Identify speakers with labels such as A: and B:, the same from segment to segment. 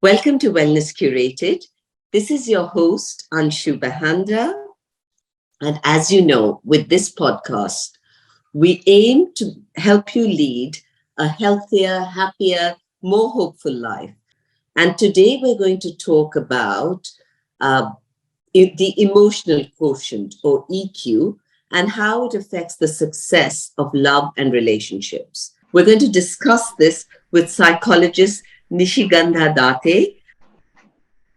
A: Welcome to Wellness Curated. This is your host, Anshu Bahanda. And as you know, with this podcast, we aim to help you lead a healthier, happier, more hopeful life. And today we're going to talk about the emotional quotient, or EQ, and how it affects the success of love and relationships. We're going to discuss this with psychologist Nishigandha Date.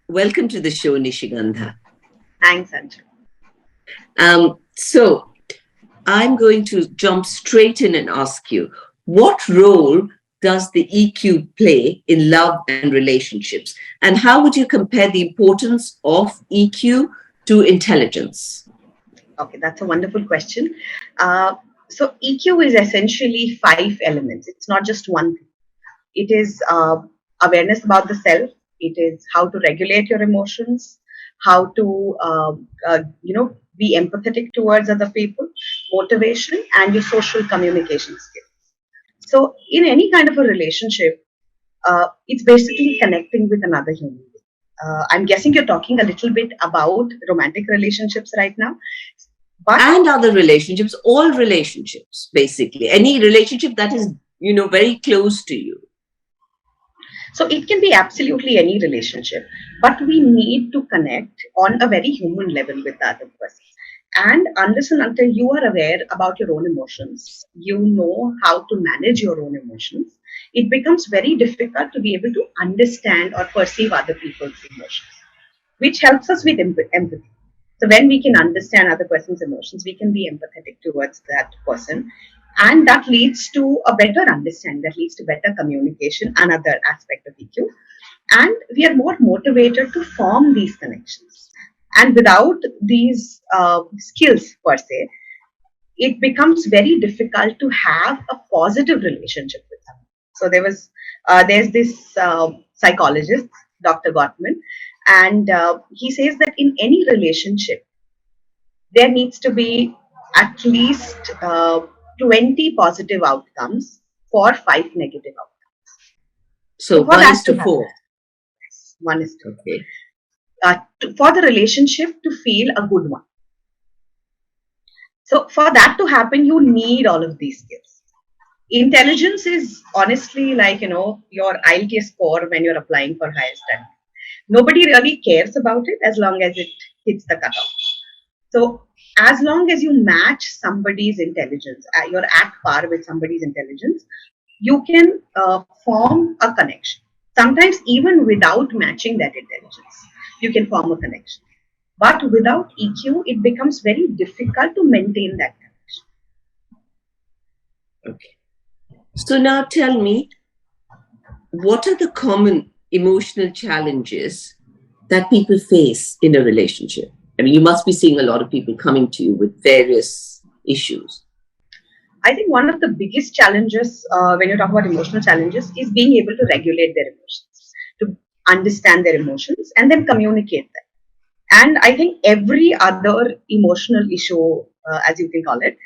A: Welcome to the show, Nishigandha.
B: Thanks, Anshu.
A: So I'm going to jump straight in and ask you, what role does the EQ play in love and relationships? And how would you compare the importance of EQ to intelligence?
B: Okay, that's a wonderful question. So EQ is essentially 5 elements. It's not just one thing. It is awareness about the self. It is how to regulate your emotions, how to, be empathetic towards other people, motivation, and your social communication skills. So in any kind of a relationship, it's basically connecting with another human being. I'm guessing you're talking a little bit about romantic relationships right now.
A: And other relationships, all relationships, basically. Any relationship that is, very close to you.
B: So it can be absolutely any relationship, but we need to connect on a very human level with the other person. And unless and until you are aware about your own emotions, you know how to manage your own emotions, it becomes very difficult to be able to understand or perceive other people's emotions, which helps us with empathy. So when we can understand other person's emotions, we can be empathetic towards that person. And that leads to a better understanding, that leads to better communication, another aspect of EQ. And we are more motivated to form these connections. And without these skills per se, it becomes very difficult to have a positive relationship with someone. So there's this psychologist, Dr. Gottman, and he says that in any relationship, there needs to be at least 20 positive outcomes for 5 negative outcomes.
A: So 1:4.
B: 1:2.
A: Okay.
B: For the relationship to feel a good one. So for that to happen, you need all of these skills. Intelligence is honestly like, your IELTS score when you're applying for higher studies. Nobody really cares about it as long as it hits the cutoff. So as long as you match somebody's intelligence, you're at par with somebody's intelligence, you can form a connection. Sometimes even without matching that intelligence, you can form a connection. But without EQ, it becomes very difficult to maintain that connection.
A: Okay. So now tell me, what are the common emotional challenges that people face in a relationship? I mean, you must be seeing a lot of people coming to you with various issues.
B: I think one of the biggest challenges when you talk about emotional challenges is being able to regulate their emotions, to understand their emotions and then communicate them. And I think every other emotional issue, as you can call it,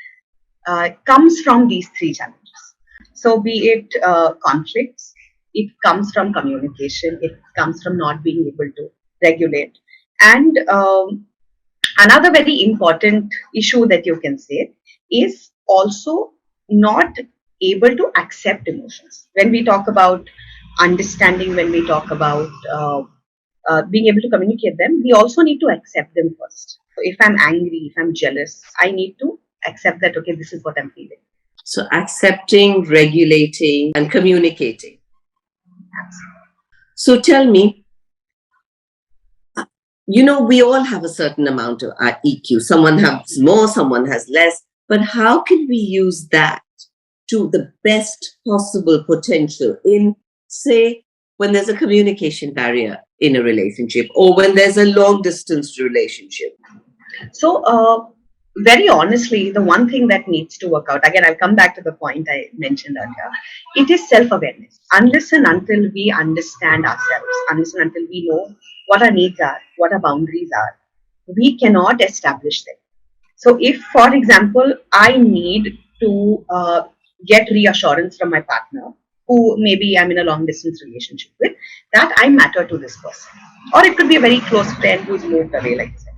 B: comes from these 3 challenges. So be it conflicts, it comes from communication, it comes from not being able to regulate. And another very important issue that you can say is also not able to accept emotions. When we talk about understanding, when we talk about being able to communicate them, we also need to accept them first. So if I'm angry, if I'm jealous, I need to accept that, okay, this is what I'm feeling.
A: So accepting, regulating, and communicating.
B: Absolutely.
A: So tell me, we all have a certain amount of EQ. Someone has more, someone has less. But how can we use that to the best possible potential in, say, when there's a communication barrier in a relationship or when there's a long distance relationship?
B: So, very honestly, the one thing that needs to work out, again, I'll come back to the point I mentioned earlier, it is self-awareness. Unless and until we understand ourselves, unless and until we know what our needs are, what our boundaries are, we cannot establish them. So if, for example, I need to get reassurance from my partner who maybe I'm in a long distance relationship with, that I matter to this person. Or it could be a very close friend who's moved away, like I said.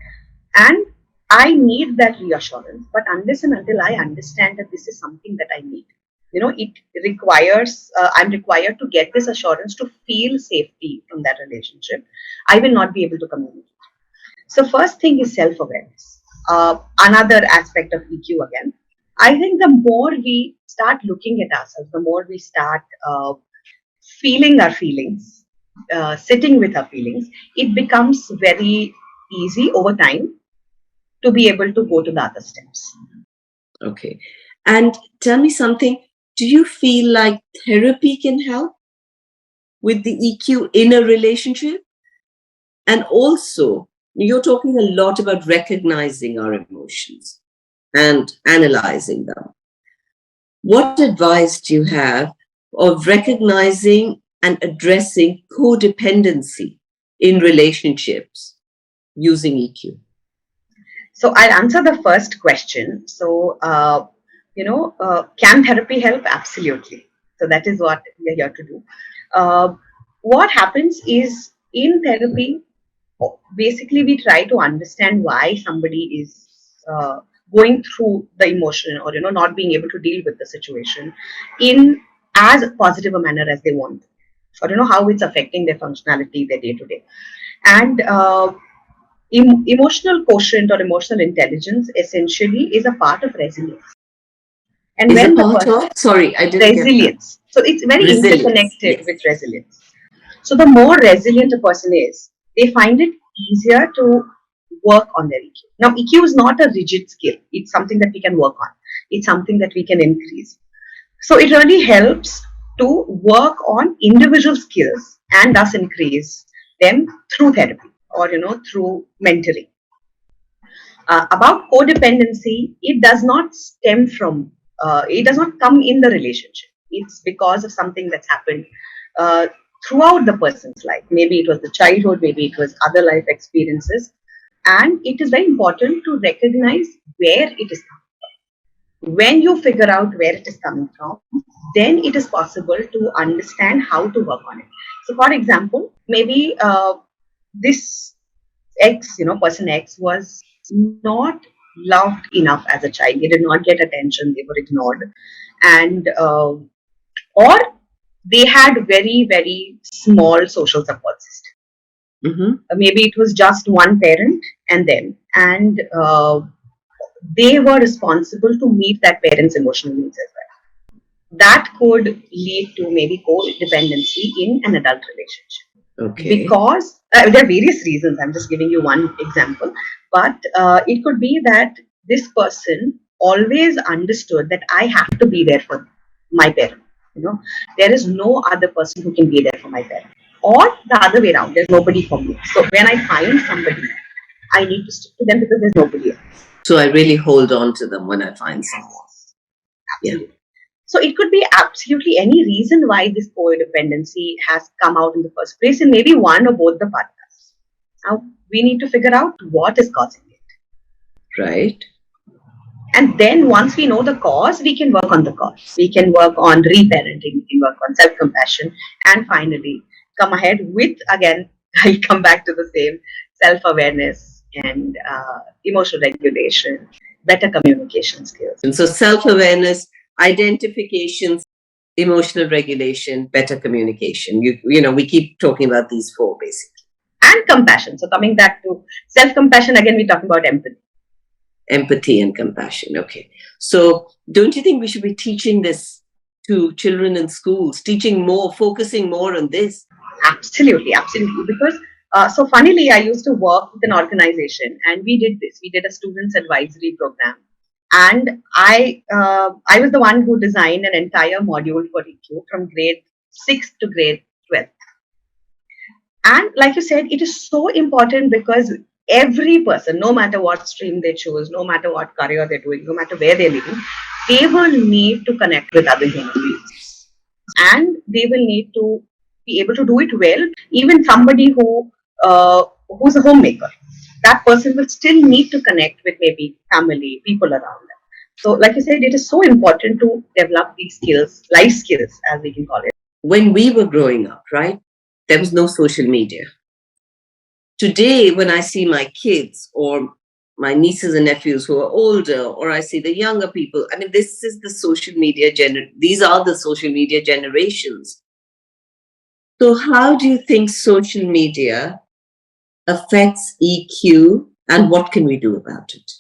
B: And I need that reassurance, but unless and until I understand that this is something that I need, it requires, I'm required to get this assurance to feel safety from that relationship, I will not be able to communicate. So first thing is self-awareness. Another aspect of EQ again. I think the more we start looking at ourselves, the more we start feeling our feelings, sitting with our feelings, it becomes very easy over time to be able to go to the other steps.
A: Okay. And tell me something, do you feel like therapy can help with the EQ in a relationship? And also, you're talking a lot about recognizing our emotions and analyzing them. What advice do you have of recognizing and addressing codependency in relationships using EQ?
B: So I'll answer the first question. So, can therapy help? Absolutely. So that is what we are here to do. What happens is in therapy, basically we try to understand why somebody is going through the emotion, or not being able to deal with the situation in as positive a manner as they want, or how it's affecting their functionality, their day to day. And emotional quotient or emotional intelligence essentially is a part of resilience. And
A: Is
B: when
A: a
B: the
A: part of? Sorry, I didn't get that.
B: resilience, so it's very
A: Resilience,
B: interconnected
A: yes.
B: with resilience. So the more resilient a person is, they find it easier to work on their EQ. Now, EQ is not a rigid skill. It's something that we can work on. It's something that we can increase. So it really helps to work on individual skills and thus increase them through therapy or, through mentoring. About codependency, it does not stem from, it does not come in the relationship. It's because of something that's happened uh, throughout the person's life. Maybe it was the childhood, maybe it was other life experiences. And it is very important to recognize where it is coming from. When you figure out where it is coming from, then it is possible to understand how to work on it. So, for example, maybe this X, person X was not loved enough as a child. They did not get attention. They were ignored, and or they had very, very small social support system. Maybe it was just one parent and them, and they were responsible to meet that parent's emotional needs as well. That could lead to maybe codependency in an adult relationship.
A: Okay.
B: Because there are various reasons. I'm just giving you one example, but it could be that this person always understood that I have to be there for my parent. There is no other person who can be there for my parent, or the other way around. There's nobody for me. So when I find somebody, I need to stick to them because there's nobody else.
A: So I really hold on to them when I find someone.
B: Absolutely. Yeah. So it could be absolutely any reason why this codependency has come out in the first place, and maybe one or both the partners. Now we need to figure out what is causing it.
A: Right.
B: And then once we know the cause, we can work on the cause. We can work on reparenting, we can work on self-compassion, and finally come ahead with, again, I'll come back to the same, self-awareness and emotional regulation, better communication skills.
A: And so self-awareness, identification, emotional regulation, better communication. We keep talking about these four basically.
B: And compassion. So coming back to self-compassion, again, we're talking about empathy.
A: Empathy and compassion. Okay. So don't you think we should be teaching this to children in schools, teaching more, focusing more on this?
B: Absolutely, absolutely. Because so funnily, I used to work with an organization, and we did this. We did a students advisory program, and I was the one who designed an entire module for EQ from grade 6 to grade 12. And like you said, it is so important because every person, no matter what stream they choose, no matter what career they're doing, no matter where they're living, they will need to connect with other human beings, and they will need to be able to do it well. Even somebody who's a homemaker, that person will still need to connect with maybe family, people around them. So, like you said, it is so important to develop these skills, life skills, as we can call it.
A: when we were growing up, right, there was no social media. Today, when I see my kids or my nieces and nephews who are older, or I see the younger people, I mean, this is the social media these are the social media generations. So, how do you think social media affects EQ, and what can we do about it?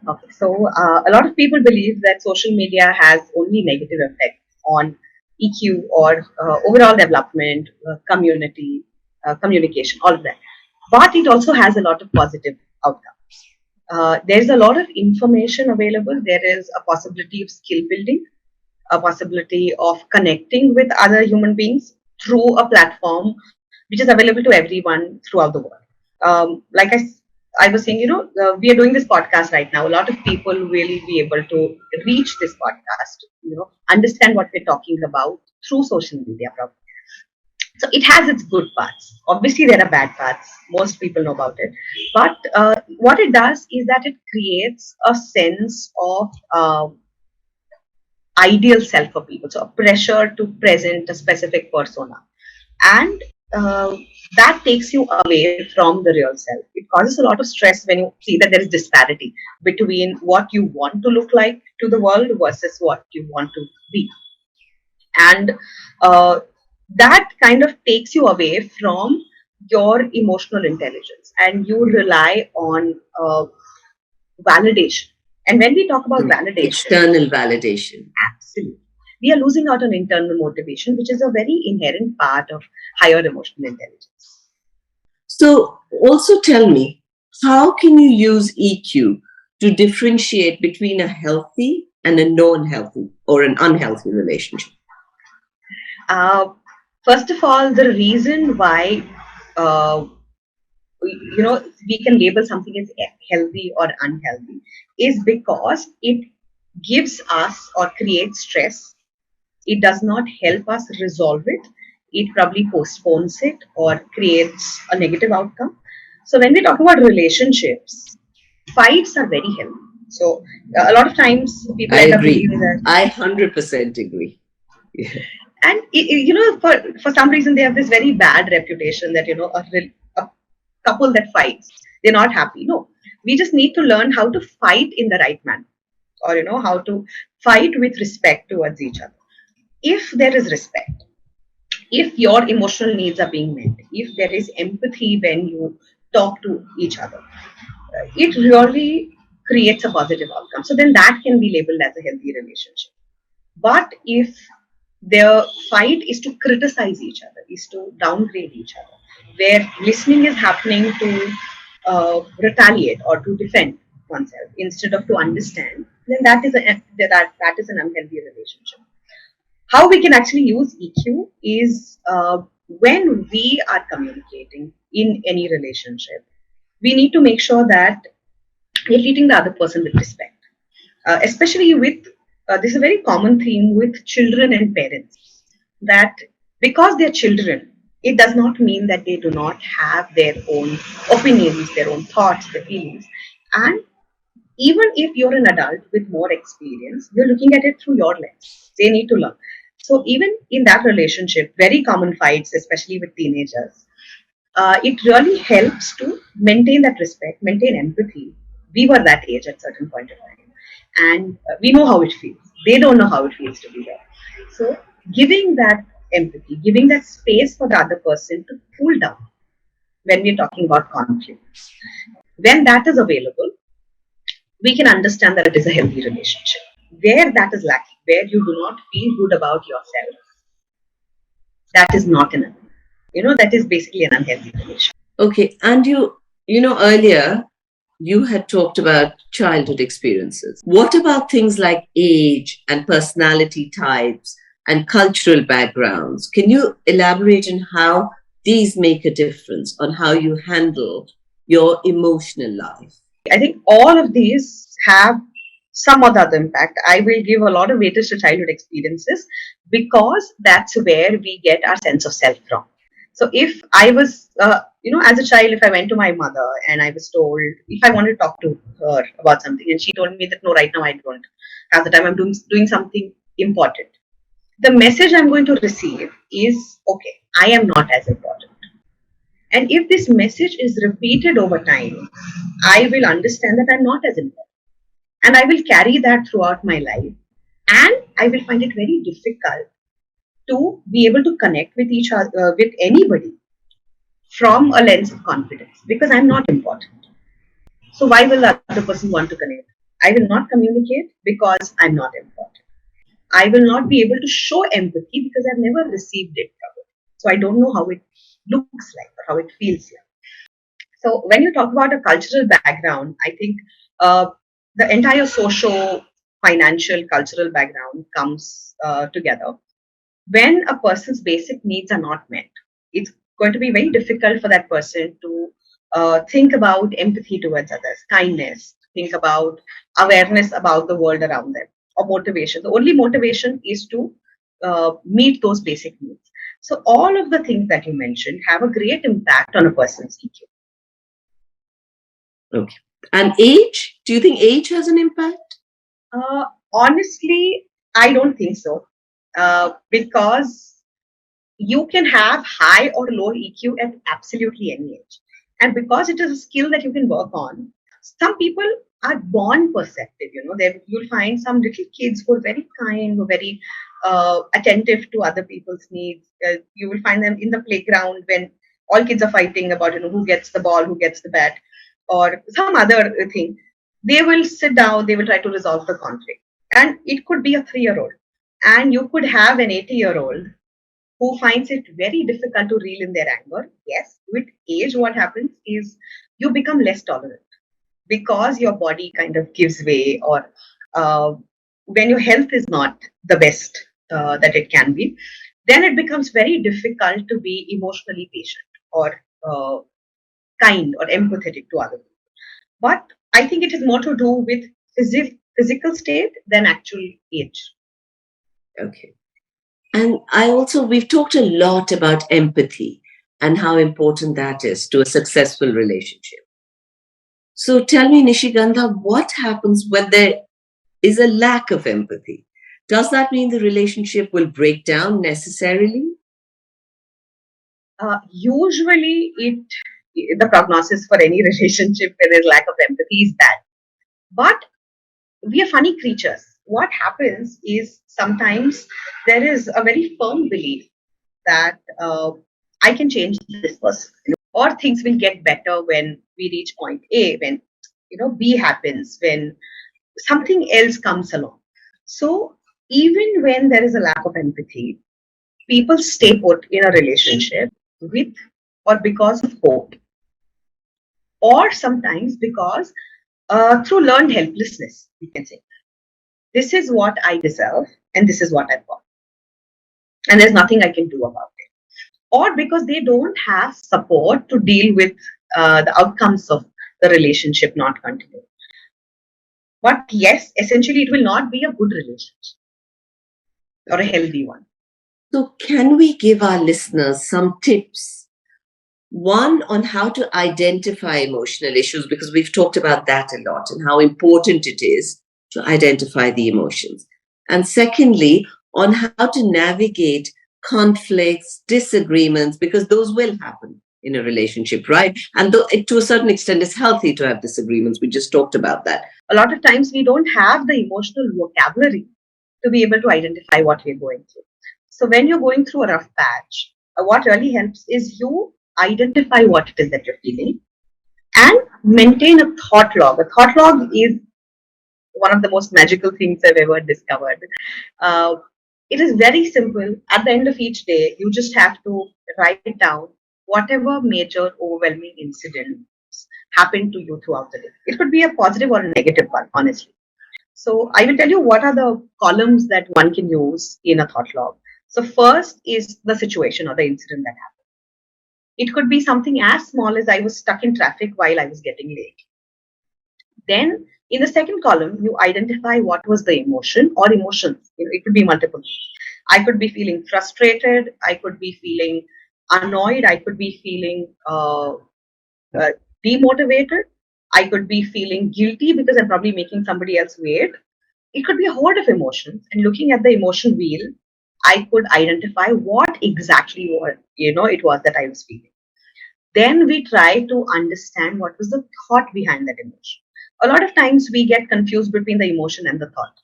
B: Okay, so a lot of people believe that social media has only negative effects on EQ or overall development, community, communication, all of that. But it also has a lot of positive outcomes. There's a lot of information available. There is a possibility of skill building, a possibility of connecting with other human beings through a platform which is available to everyone throughout the world. Like I was saying, we are doing this podcast right now. A lot of people will be able to reach this podcast, understand what we're talking about through social media. Probably. So it has its good parts. Obviously, there are bad parts. Most people know about it. But what it does is that it creates a sense of ideal self for people. So a pressure to present a specific persona. And that takes you away from the real self. It causes a lot of stress when you see that there is disparity between what you want to look like to the world versus what you want to be. And that kind of takes you away from your emotional intelligence and you rely on validation. And when we talk about validation,
A: external validation,
B: absolutely, we are losing out on internal motivation, which is a very inherent part of higher emotional intelligence.
A: so also tell me, how can you use EQ to differentiate between a healthy and a non-healthy or an unhealthy relationship?
B: Uh, First of all, the reason why uh, we can label something as healthy or unhealthy is because it gives us or creates stress. It does not help us resolve it. It probably postpones it or creates a negative outcome. So when we talk about relationships, fights are very healthy. So a lot of times people
A: I
B: end up
A: agree.
B: believing that,
A: I 100% agree. Yeah.
B: and for some reason they have this very bad reputation that a couple that fights, they're not happy. No, we just need to learn how to fight in the right manner, or how to fight with respect towards each other. If there is respect, if your emotional needs are being met, if there is empathy when you talk to each other, it really creates a positive outcome. So then that can be labeled as a healthy relationship. But if their fight is to criticize each other, is to downgrade each other, where listening is happening to retaliate or to defend oneself instead of to understand, then that is an unhealthy relationship. How we can actually use EQ is when we are communicating in any relationship, we need to make sure that we're treating the other person with respect, especially with this is a very common theme with children and parents, that because they're children, it does not mean that they do not have their own opinions, their own thoughts, their feelings. And even if you're an adult with more experience, you're looking at it through your lens. They need to learn. So even in that relationship, very common fights, especially with teenagers, it really helps to maintain that respect, maintain empathy. We were that age at certain point of time, and we know how it feels. They don't know how it feels to be there. So giving that empathy, giving that space for the other person to cool down when we're talking about conflict, when that is available, we can understand that it is a healthy relationship. Where that is lacking, where you do not feel good about yourself, that is not an, that is basically an unhealthy relationship.
A: Okay, and earlier you had talked about childhood experiences. What about things like age and personality types and cultural backgrounds? Can you elaborate on how these make a difference on how you handle your emotional life?
B: I think all of these have some other impact. I will give a lot of weightage to childhood experiences because that's where we get our sense of self from. So if I was, as a child, if I went to my mother and I was told if I wanted to talk to her about something, and she told me that no, right now I don't have the time. I'm doing something important. the message I'm going to receive is, okay, I am not as important. And if this message is repeated over time, I will understand that I'm not as important. And I will carry that throughout my life. And I will find it very difficult to be able to connect with each other, with anybody from a lens of confidence because I'm not important. So why will the other person want to connect? I will not communicate because I'm not important. I will not be able to show empathy because I've never received it from it. So I don't know how it looks like or how it feels like. So when you talk about a cultural background, I think uh, the entire socio financial cultural background comes together. When a person's basic needs are not met, it's going to be very difficult for that person to think about empathy towards others, kindness, think about awareness about the world around them, or motivation. The only motivation is to meet those basic needs. So, all of the things that you mentioned have a great impact on a person's EQ.
A: Okay. And age? Do you think age has an impact?
B: Honestly, I don't think so. Because you can have high or low EQ at absolutely any age. And because it is a skill that you can work on, some people are born perceptive. You'll find some little kids who are very kind, who are very attentive to other people's needs. You will find them in the playground when all kids are fighting about who gets the ball, who gets the bat, or some other thing. They will sit down. They will try to resolve the conflict, and it could be a 3-year-old, and you could have an 80-year-old who finds it very difficult to reel in their anger. Yes, with age, what happens is you become less tolerant because your body kind of gives way, or uh, when your health is not the best that it can be, then it becomes very difficult to be emotionally patient or kind or empathetic to other people. But I think it is more to do with physical state than actual age.
A: Okay. And we've talked a lot about empathy and how important that is to a successful relationship. So tell me, Nishigandha, what happens when there is a lack of empathy? Does that mean the relationship will break down necessarily?
B: Usually, the prognosis for any relationship where there's lack of empathy is bad. But we are funny creatures. What happens is sometimes there is a very firm belief that I can change this person, or things will get better when we reach point A, when B happens, when something else comes along. So even when there is a lack of empathy, people stay put in a relationship with or because of hope, or sometimes because through learned helplessness, we can say. This is what I deserve, and this is what I've got, and there's nothing I can do about it. Or because they don't have support to deal with the outcomes of the relationship not continuing. But yes, essentially, it will not be a good relationship or a healthy one.
A: So, can we give our listeners some tips? One, on how to identify emotional issues, because we've talked about that a lot and how important it is to identify the emotions. And secondly, on how to navigate conflicts, disagreements, because those will happen in a relationship, right? And to a certain extent, it's healthy to have disagreements. We just talked about that.
B: A lot of times, we don't have the emotional vocabulary to be able to identify what we're going through. So, when you're going through a rough patch, what really helps is you identify what it is that you're feeling and maintain a thought log. A thought log is one of the most magical things I've ever discovered. Uh, it is very simple. At the end of each day, you just have to write down whatever major overwhelming incidents happened to you throughout the day. It could be a positive or a negative one, honestly. So I will tell you what are the columns that one can use in a thought log. So first is the situation or the incident that happened. It could be something as small as I was stuck in traffic while I was getting late. Then in the second column, you identify what was the emotion or emotions. It could be multiple. I could be feeling frustrated. I could be feeling annoyed. I could be feeling uh, demotivated. I could be feeling guilty because I'm probably making somebody else wait. It could be a horde of emotions. And looking at the emotion wheel, I could identify what exactly it was that I was feeling. Then we try to understand what was the thought behind that emotion. A lot of times we get confused between the emotion and the thought.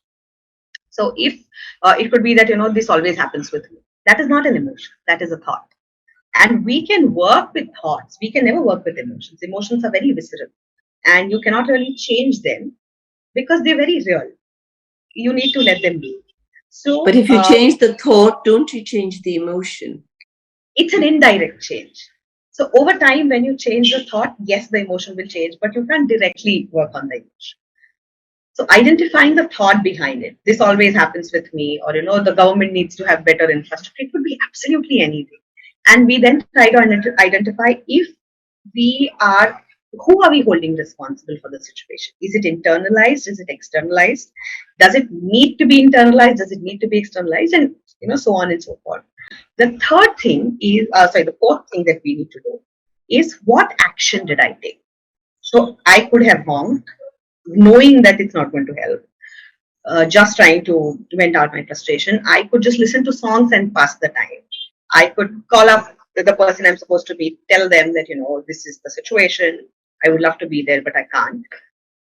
B: So if it could be that, this always happens with me. That is not an emotion. That is a thought. And we can work with thoughts. We can never work with emotions. Emotions are very visceral and you cannot really change them because they're very real. You need to let them be.
A: But
B: So
A: if you change the thought, don't you change the emotion?
B: it's an indirect change. So over time, when you change the thought, yes, the emotion will change, but you can't directly work on the emotion. So identifying the thought behind it. This always happens with me, or the government needs to have better infrastructure. It could be absolutely anything. And we then try to identify if we are who are we holding responsible for the situation? Is it internalized? Is it externalized? Does it need to be internalized? Does it need to be externalized? And so on and so forth. The third thing is, the fourth thing that we need to do is what action did I take? So I could have honked, knowing that it's not going to help. Just trying to vent out my frustration. I could just listen to songs and pass the time. I could call up the person I'm supposed to be, tell them that, this is the situation. I would love to be there, but I can't.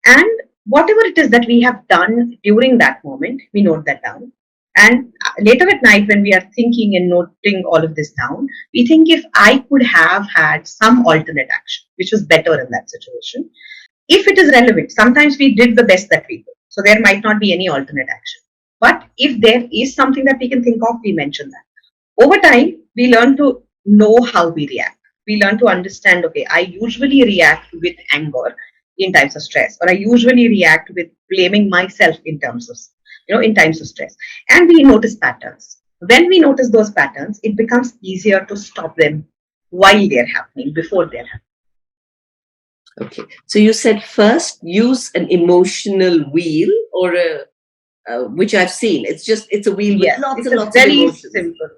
B: And whatever it is that we have done during that moment, we note that down. And later at night, when we are thinking and noting all of this down, we think if I could have had some alternate action, which was better in that situation, if it is relevant, sometimes we did the best that we could. So there might not be any alternate action. But if there is something that we can think of, we mention that. Over time, we learn to know how we react. We learn to understand, okay, I usually react with anger in times of stress, or I usually react with blaming myself in terms of, in times of stress. And we notice patterns. When we notice those patterns, it becomes easier to stop them while they're happening, before they're happening.
A: Okay. So you said first use an emotional wheel or which I've seen. It's a wheel with lots and lots of emotions.
B: Simple.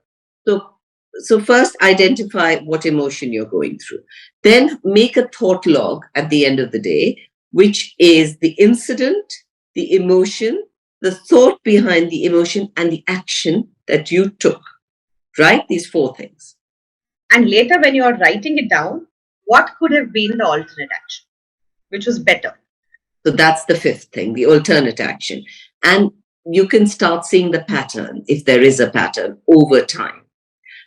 A: So first identify what emotion you're going through. Then make a thought log at the end of the day, which is the incident, the emotion, the thought behind the emotion, and the action that you took. Right? These 4 things.
B: And later, when you are writing it down, what could have been the alternate action, which was better?
A: So that's the 5th thing, the alternate action. And you can start seeing the pattern, if there is a pattern, over time.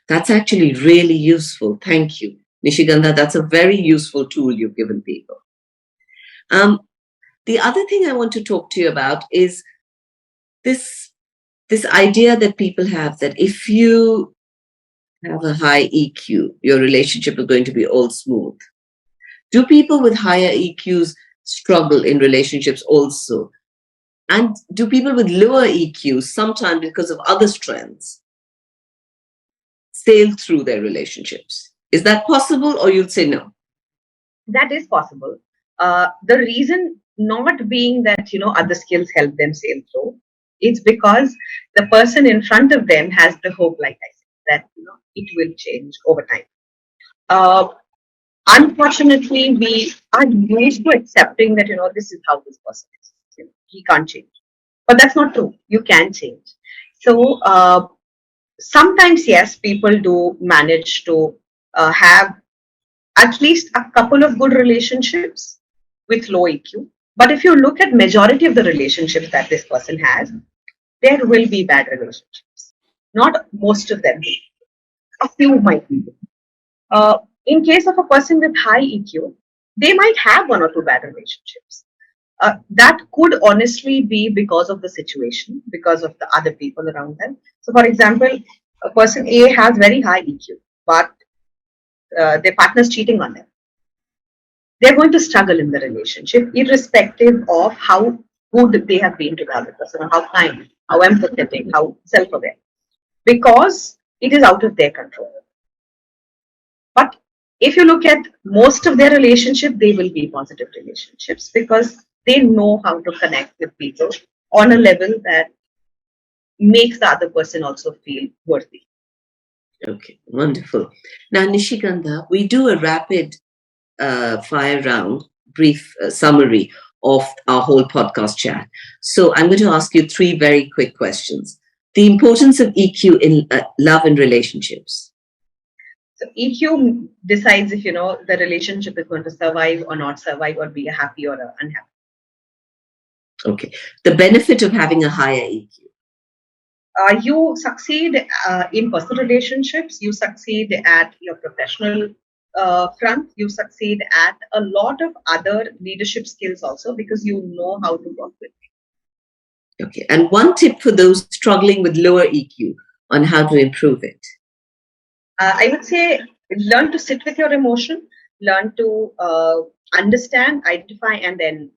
A: That's actually really useful. Thank you, Nishigandha. That's a very useful tool you've given people. The other thing I want to talk to you about is this idea that people have that if you have a high EQ, your relationship is going to be all smooth. Do people with higher EQs struggle in relationships also? And do people with lower EQs, sometimes because of other strengths, sail through their relationships? Is that possible, or you'd say no?
B: That is possible. The reason not being that, other skills help them sail through, it's because the person in front of them has the hope, like I said, that, it will change over time. Unfortunately, we are used to accepting that, this is how this person is. He can't change. But that's not true. You can change. So sometimes, yes, people do manage to have at least a couple of good relationships with low EQ. But if you look at majority of the relationships that this person has, there will be bad relationships. Not most of them. A few might be. In case of a person with high EQ, they might have 1 or 2 bad relationships. That could honestly be because of the situation, because of the other people around them. So, for example, a person A has very high EQ, but their partner's cheating on them. They're going to struggle in the relationship, irrespective of how good they have been to the other person, or how kind, how empathetic, how self-aware, because it is out of their control. But if you look at most of their relationship, they will be positive relationships because they know how to connect with people on a level that makes the other person also feel worthy.
A: Okay, wonderful. Now, Nishigandha, we do a rapid fire round, brief summary of our whole podcast chat. So I'm going to ask you 3 very quick questions. The importance of EQ in love and relationships.
B: So EQ decides if the relationship is going to survive or not survive, or be a happy or a unhappy.
A: Okay. The benefit of having a higher EQ.
B: You succeed in personal relationships. You succeed at your professional front. You succeed at a lot of other leadership skills also, because you know how to work with it.
A: Okay. And one tip for those struggling with lower EQ on how to improve it.
B: I would say learn to sit with your emotion, learn to understand, identify, and then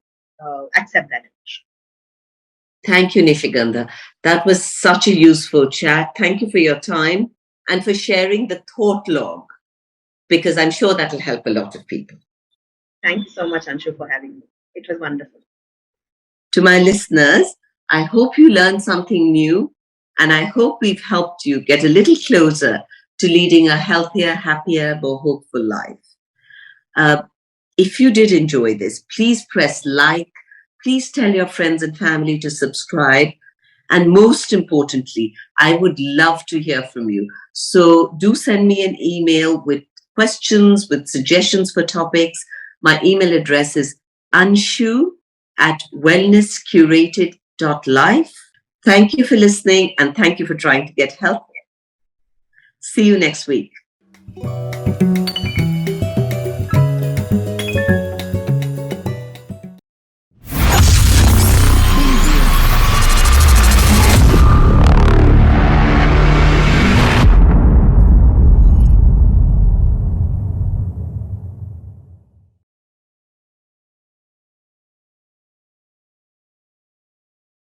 B: accept that emotion.
A: Thank you, Nishigandha. That was such a useful chat. Thank you for your time and for sharing the thought log, because I'm sure that will help a lot of people.
B: Thank you so much, Anshu, for having me. It was wonderful.
A: To my listeners, I hope you learned something new, and I hope we've helped you get a little closer to leading a healthier, happier, more hopeful life. If you did enjoy this, please press like. Please tell your friends and family to subscribe. And most importantly, I would love to hear from you. So do send me an email with questions, with suggestions for topics. My email address is anshu@wellnesscurated.life. Thank you for listening, and thank you for trying to get healthier. See you next week.